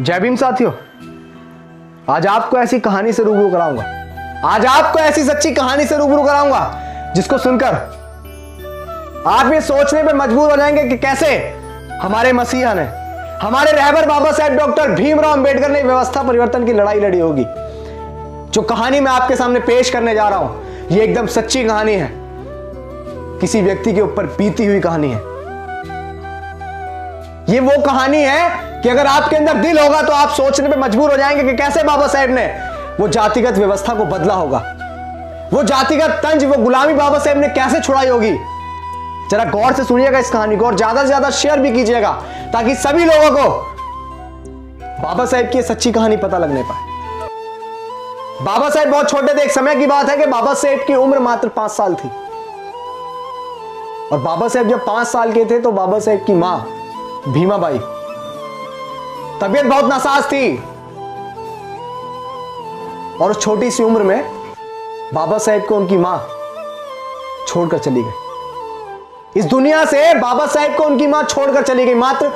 जय भीम साथियों, आज आपको ऐसी कहानी से रूबरू कराऊंगा। आज आपको ऐसी सच्ची कहानी से रूबरू कराऊंगा जिसको सुनकर आप ये सोचने पे मजबूर हो जाएंगे कि कैसे हमारे मसीहा ने, हमारे रहबर बाबा साहेब डॉक्टर भीमराव अंबेडकर ने व्यवस्था परिवर्तन की लड़ाई लड़ी होगी। जो कहानी मैं आपके सामने पेश करने जा रहा हूं, ये एकदम सच्ची कहानी है, किसी व्यक्ति के ऊपर बीती हुई कहानी है। ये वो कहानी है कि अगर आपके अंदर दिल होगा तो आप सोचने पे मजबूर हो जाएंगे कि कैसे बाबा साहेब ने वो जातिगत व्यवस्था को बदला होगा, वो जातिगत तंज, वो गुलामी बाबा साहेब ने कैसे छुड़ाई होगी। जरा गौर से सुनिएगा इस कहानी को और ज्यादा से ज्यादा शेयर भी कीजिएगा ताकि सभी लोगों को बाबा साहेब की सच्ची कहानी पता लगने पाए। बाबा साहेब बहुत छोटे थे। एक समय की बात है कि बाबा साहेब की उम्र मात्र 5 साल थी और बाबा साहेब जब 5 साल के थे तो बाबा साहेब की मां भीमाबाई तबीयत बहुत नासाज थी और उस छोटी सी उम्र में बाबा साहेब को उनकी मां छोड़कर चली गई। इस दुनिया से बाबा साहेब को उनकी मां छोड़कर चली गई। मात्र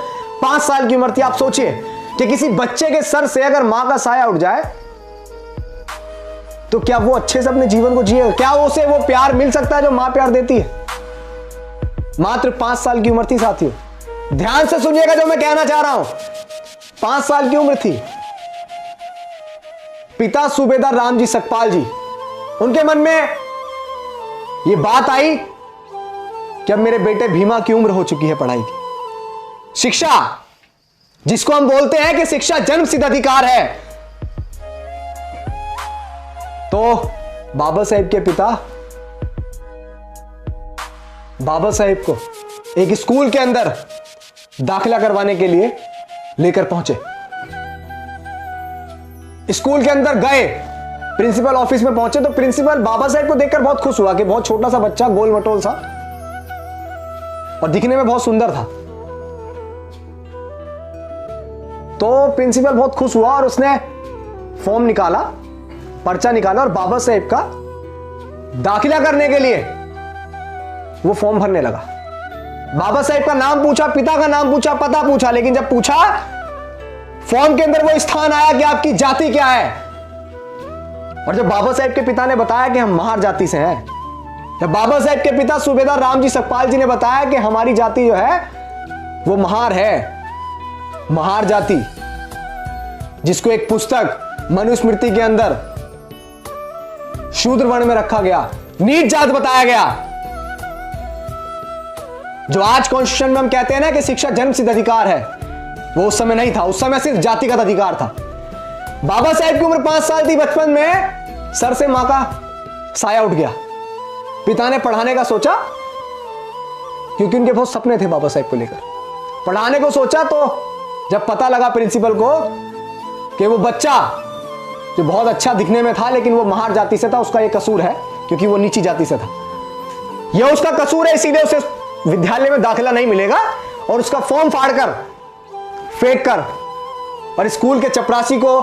5 साल की उम्र थी। आप सोचिए कि किसी बच्चे के सर से अगर मां का साया उठ जाए तो क्या वो अच्छे से अपने जीवन को जिएगा? क्या उसे वो प्यार मिल सकता है जो मां प्यार देती है? मात्र 5 साल की उम्र थी साथियों। ध्यान से सुनिएगा जो मैं कहना चाह रहा हूं। 5 साल की उम्र थी। पिता सूबेदार रामजी सकपाल जी, उनके मन में यह बात आई कि अब मेरे बेटे भीमा की उम्र हो चुकी है पढ़ाई की। शिक्षा, जिसको हम बोलते हैं कि शिक्षा जन्म सिद्ध अधिकार है, तो बाबा साहेब के पिता बाबा साहेब को एक स्कूल के अंदर दाखिला करवाने के लिए लेकर पहुंचे। स्कूल के अंदर गए, प्रिंसिपल ऑफिस में पहुंचे तो प्रिंसिपल बाबा साहेब को देखकर बहुत खुश हुआ कि बहुत छोटा सा बच्चा, गोल मटोल सा और दिखने में बहुत सुंदर था। तो प्रिंसिपल बहुत खुश हुआ और उसने फॉर्म निकाला, पर्चा निकाला और बाबा साहेब का दाखिला करने के लिए वो फॉर्म भरने लगा। बाबा साहेब का नाम पूछा, पिता का नाम पूछा, पता पूछा, लेकिन जब पूछा फॉर्म के अंदर वो स्थान आया कि आपकी जाति क्या है, और जब बाबा साहेब के पिता ने बताया कि हम महार जाति से हैं, जब बाबा साहेब के पिता सूबेदार रामजी सकपाल जी ने बताया कि हमारी जाति जो है वो महार है, महार जाति, जिसको एक पुस्तक मनुस्मृति के अंदर शूद्र वर्ण में रखा गया, नीच जात बताया गया। जो आज कॉन्स्टिट्यूशन में हम कहते हैं ना कि शिक्षा जन्म सिद्ध अधिकार है, वो उस समय नहीं था। उस समय सिर्फ जातिगत अधिकार था। बाबा साहेब की उम्र 5 साल थी। बचपन में सर से मां का साया उठ गया। पिता ने पढ़ाने का सोचा, क्योंकि उनके बहुत सपने थे बाबा साहेब को लेकर। पढ़ाने को सोचा तो जब पता लगा प्रिंसिपल को कि वो बच्चा जो बहुत अच्छा दिखने में था लेकिन वो महार जाति से था, उसका ये कसूर है क्योंकि वो नीची जाति से था, यह उसका कसूर है, इसीलिए उसे विद्यालय में दाखिला नहीं मिलेगा। और उसका फॉर्म फाड़कर, फेंक कर और स्कूल के चपरासी को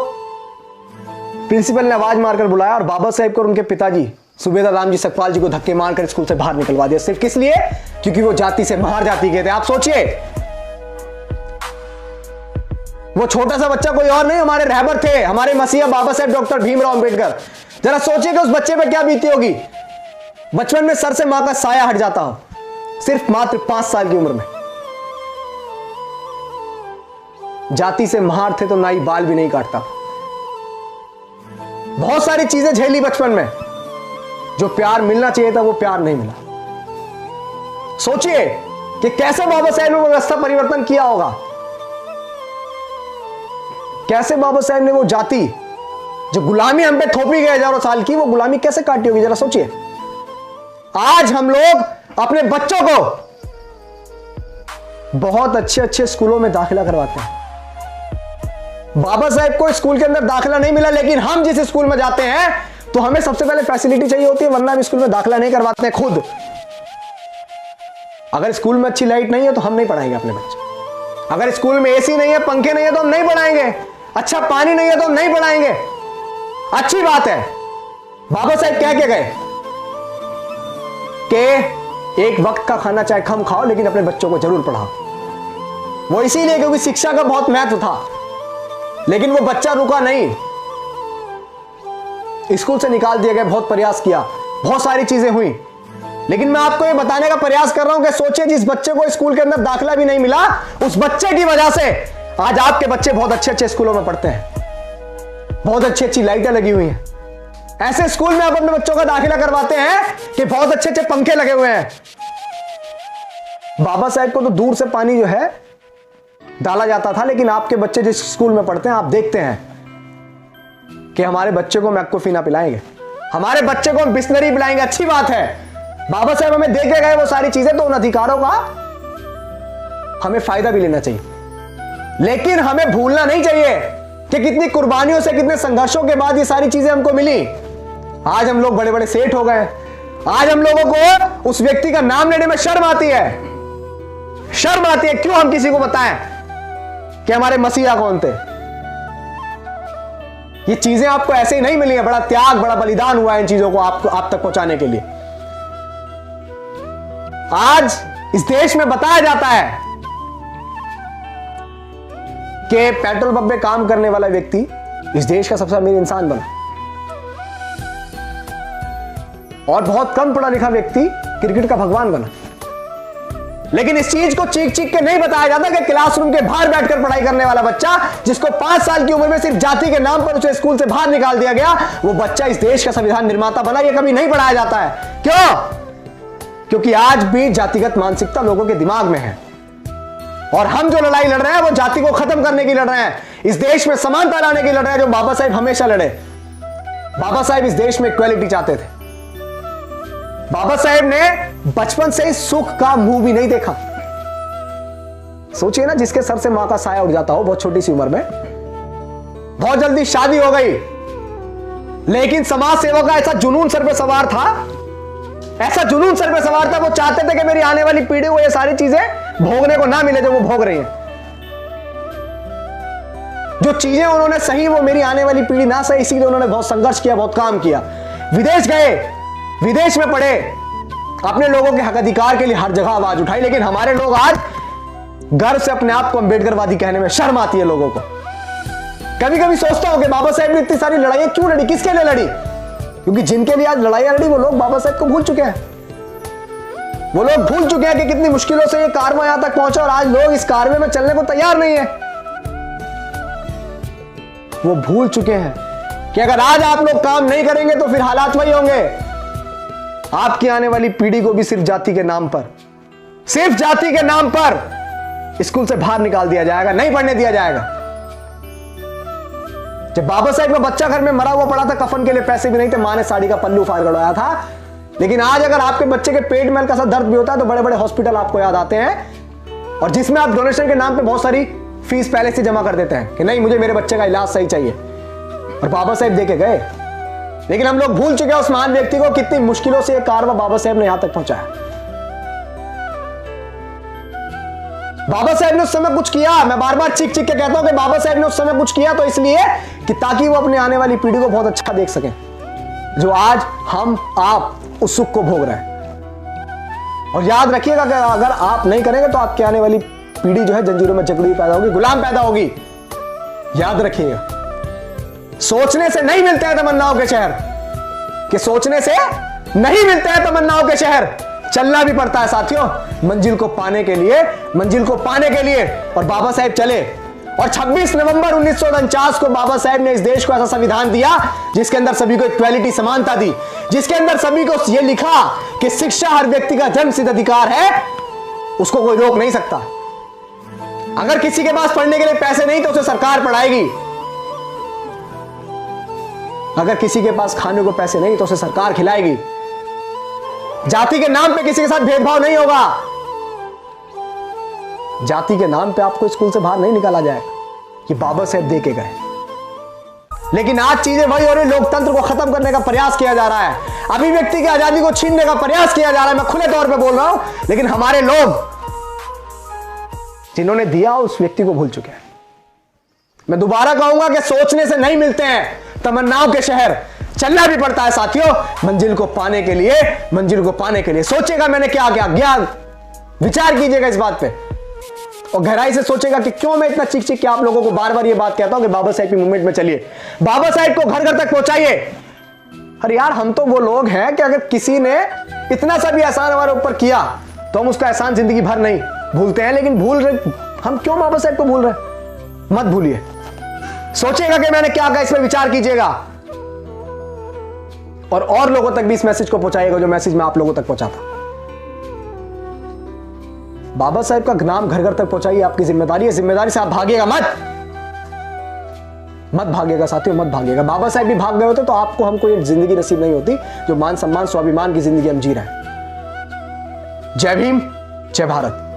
प्रिंसिपल ने आवाज मारकर बुलाया और बाबा साहेब को और उनके पिताजी सूबेदार रामजी सकपाल जी को धक्के मारकर स्कूल से बाहर निकलवा दिया। सिर्फ किस लिए? क्योंकि वो जाति से महार जाति के थे। आप सोचिए, वो छोटा सा बच्चा कोई और नहीं, हमारे रहबर थे, हमारे मसीहा बाबा साहेब डॉक्टर भीमराव अंबेडकर। जरा सोचिए कि उस बच्चे पर क्या बीती होगी। बचपन में सर से मां का साया हट जाता हो, सिर्फ मात्र 5 साल की उम्र में। जाति से महार थे तो नाई बाल भी नहीं काटता। बहुत सारी चीजें झेली बचपन में, जो प्यार मिलना चाहिए था वो प्यार नहीं मिला। सोचिए कि कैसे बाबा साहेब ने व्यवस्था परिवर्तन किया होगा, कैसे बाबा साहेब ने वो जाति, जो गुलामी हम पे थोपी गई हजारों साल की, वो गुलामी कैसे काटी होगी। जरा सोचिए। आज हम लोग अपने बच्चों को बहुत अच्छे अच्छे स्कूलों में दाखिला करवाते हैं। बाबा साहेब को स्कूल के अंदर दाखिला नहीं मिला, लेकिन हम जिस स्कूल में जाते हैं तो हमें सबसे पहले फैसिलिटी चाहिए होती है, वरना हम स्कूल में दाखिला नहीं करवाते हैं खुद। अगर स्कूल में अच्छी लाइट नहीं है तो हम नहीं पढ़ाएंगे अपने बच्चे। अगर स्कूल में एसी नहीं है, पंखे नहीं है तो हम नहीं पढ़ाएंगे। अच्छा पानी नहीं है तो हम नहीं पढ़ाएंगे। अच्छी बात है, बाबा साहेब कह के गए कि एक वक्त का खाना चाहे कम खाओ लेकिन अपने बच्चों को जरूर पढ़ाओ। वो इसीलिए क्योंकि शिक्षा का बहुत महत्व था। लेकिन वो बच्चा रुका नहीं, स्कूल से निकाल दिया गया, बहुत प्रयास किया, बहुत सारी चीजें हुई, लेकिन मैं आपको ये बताने का प्रयास कर रहा हूं कि सोचिए जिस बच्चे को स्कूल के अंदर दाखिला भी नहीं मिला, उस बच्चे की वजह से आज आपके बच्चे बहुत अच्छे अच्छे स्कूलों में पढ़ते हैं, बहुत अच्छी अच्छी लाइटें लगी हुई हैं। ऐसे स्कूल में आप अपने बच्चों का दाखिला करवाते हैं कि बहुत अच्छे अच्छे पंखे लगे हुए हैं। बाबा साहेब को तो दूर से पानी जो है डाला जाता था, लेकिन आपके बच्चे जिस स्कूल में पढ़ते हैं आप देखते हैं कि हमारे बच्चे को मैक्कोफिना पिलाएंगे, हमारे बच्चे को हम बिस्लरी पिलाएंगे। अच्छी बात है, बाबा साहेब हमें दे के गए वो सारी चीजें, तो उन अधिकारों का हमें फायदा भी लेना चाहिए, लेकिन हमें भूलना नहीं चाहिए कि कितनी कुर्बानियों से, कितने संघर्षों के बाद ये सारी चीजें हमको मिली। आज हम लोग बड़े बड़े सेठ हो गए, आज हम लोगों को उस व्यक्ति का नाम लेने में शर्म आती है, शर्म आती है। क्यों हम किसी को बताएं कि हमारे मसीहा कौन थे? ये चीजें आपको ऐसे ही नहीं मिली है, बड़ा त्याग, बड़ा बलिदान हुआ है इन चीजों को आप तक पहुंचाने के लिए। आज इस देश में बताया जाता है कि पेट्रोल पंप पे काम करने वाला व्यक्ति इस देश का सबसे अमीर इंसान बना, और बहुत कम पढ़ा लिखा व्यक्ति क्रिकेट का भगवान बना। लेकिन इस चीज को चीख चीख के नहीं बताया जाता कि क्लासरूम के बाहर बैठकर पढ़ाई करने वाला बच्चा, जिसको 5 साल की उम्र में सिर्फ जाति के नाम पर उसे स्कूल से बाहर निकाल दिया गया, वो बच्चा इस देश का संविधान निर्माता बना। ये कभी नहीं पढ़ाया जाता है। क्यों? क्योंकि आज भी जातिगत मानसिकता लोगों के दिमाग में है, और हम जो लड़ाई लड़ रहे हैं वो जाति को खत्म करने की लड़ रहे हैं, इस देश में समानता लाने की लड़ रहे हैं, जो बाबा साहेब हमेशा लड़े। बाबा साहेब इस देश में इक्वालिटी चाहते थे। बाबा साहेब ने बचपन से ही सुख का मुंह भी नहीं देखा। सोचिए ना, जिसके सर से मां का साया उड़ जाता हो बहुत छोटी सी उम्र में, बहुत जल्दी शादी हो गई, लेकिन समाज सेवा का ऐसा जुनून सर पे सवार था, ऐसा जुनून सर पे सवार था, वो चाहते थे कि मेरी आने वाली पीढ़ी को ये सारी चीजें भोगने को ना मिले जो वो भोग रही हैं। जो चीजें उन्होंने सही वो मेरी आने वाली पीढ़ी ना सही, इसीलिए उन्होंने बहुत संघर्ष किया, बहुत काम किया। विदेश गए, विदेश में पढ़े, अपने लोगों के हक अधिकार के लिए हर जगह आवाज उठाई। लेकिन हमारे लोग आज गर्व से अपने आप को अंबेडकरवादी कहने में शर्म आती है लोगों को। कभी कभी सोचता हूं कि बाबा साहेब ने इतनी सारी लड़ाइयां क्यों लड़ी, किसके लिए लड़ी? क्योंकि जिनके लिए आज लड़ाइयां लड़ी वो लोग बाबा साहेब को भूल चुके हैं। वो लोग भूल चुके हैं कि कितनी मुश्किलों से ये कारवां यहां तक पहुंचा, और आज लोग इस कारवे में चलने को तैयार नहीं है। वो भूल चुके हैं कि अगर आज आप लोग काम नहीं करेंगे तो फिर हालात वही होंगे। आपकी आने वाली पीढ़ी को भी सिर्फ जाति के नाम पर, सिर्फ जाति के नाम पर स्कूल से बाहर निकाल दिया जाएगा, नहीं पढ़ने दिया जाएगा। जब बाबा साहेब का बच्चा घर में मरा हुआ पड़ा था, कफन के लिए पैसे भी नहीं थे, मां ने साड़ी का पल्लू फाड़ करवाया था। लेकिन आज अगर आपके बच्चे के पेट में हल्का सा दर्द भी होता है तो बड़े बड़े हॉस्पिटल आपको याद आते हैं, और जिसमें आप डोनेशन के नाम पे बहुत सारी फीस पहले से जमा कर देते हैं कि नहीं मुझे मेरे बच्चे का इलाज सही चाहिए, और बाबा साहेब देके गए। लेकिन हम लोग भूल चुके हैं उस महान व्यक्ति को, कितनी मुश्किलों से यह कारवां बाबा साहेब ने यहां तक पहुंचाया। बाबा साहेब ने उस समय कुछ किया, मैं बार बार चीख चीख के कहता हूं कि बाबा साहेब ने उस समय कुछ किया, तो इसलिए कि ताकि वो अपने आने वाली पीढ़ी को बहुत अच्छा देख सकें, जो आज हम आप उस सुख को भोग रहे हैं। और याद रखिएगा कि अगर आप नहीं करेंगे तो आपकी आने वाली पीढ़ी जो है जंजीरों में जकड़ी पैदा होगी, गुलाम पैदा होगी। याद रखिएगा, सोचने से नहीं मिलते हैं तमन्नाओं के शहर, कि सोचने से नहीं मिलते हैं तमन्नाओं के शहर, चलना भी पड़ता है साथियों मंजिल को पाने के लिए, मंजिल को पाने के लिए। और बाबा साहेब चले, और 26 नवंबर 1949 को बाबा साहेब ने इस देश को ऐसा संविधान दिया जिसके अंदर सभी को इक्वालिटी, समानता दी, जिसके अंदर सभी को यह लिखा कि शिक्षा हर व्यक्ति का जन्मसिद्ध अधिकार है, उसको कोई रोक नहीं सकता। अगर किसी के पास पढ़ने के लिए पैसे नहीं तो उसे सरकार पढ़ाएगी, अगर किसी के पास खाने को पैसे नहीं तो उसे सरकार खिलाएगी। जाति के नाम पे किसी के साथ भेदभाव नहीं होगा, जाति के नाम पे आपको स्कूल से बाहर नहीं निकाला जाएगा, ये बाबा साहेब दे के गए। लेकिन आज चीजें वही हो रही, लोकतंत्र को खत्म करने का प्रयास किया जा रहा है, अभिव्यक्ति की आजादी को छीनने का प्रयास किया जा रहा है। मैं खुले तौर पे बोल रहा हूं, लेकिन हमारे लोग जिन्होंने दिया उस व्यक्ति को भूल चुके हैं। मैं दोबारा कहूंगा कि सोचने से नहीं मिलते हैं तमन्नाओं के शहर, चलना भी पड़ता है साथियों मंजिल को पाने के लिए, मंजिल को पाने के लिए। सोचिएगा मैंने क्या क्या, विचार कीजिएगा इस बात पे। और गहराई से सोचेगा कि क्यों मैं इतना चीख चीख के आप लोगों को बार बार ये बात कहता हूं कि बाबा साहेब की मूवमेंट में चलिए, बाबा साहेब को घर घर तक पहुंचाइए। अरे यार, हम तो वो लोग हैं कि अगर किसी ने इतना सा भी एहसान हमारे ऊपर किया तो हम उसका एहसान जिंदगी भर नहीं भूलते हैं, लेकिन भूल रहे हम क्यों बाबा साहेब को भूल रहे? मत भूलिए, सोचिएगा कि मैंने क्या कहा, इस पर विचार कीजिएगा और लोगों तक भी इस मैसेज को पहुंचाइएगा जो मैसेज मैं आप लोगों तक पहुंचाता। बाबा साहेब का नाम घर घर तक पहुंचाइए, आपकी जिम्मेदारी है। जिम्मेदारी से आप भागिएगा मत भागिएगा साथियों, मत भागिएगा। बाबा साहेब भी भाग गए होते तो आपको हमको ये जिंदगी नसीब नहीं होती जो मान सम्मान स्वाभिमान की जिंदगी हम जी रहे हैं। जय भीम, जय भारत।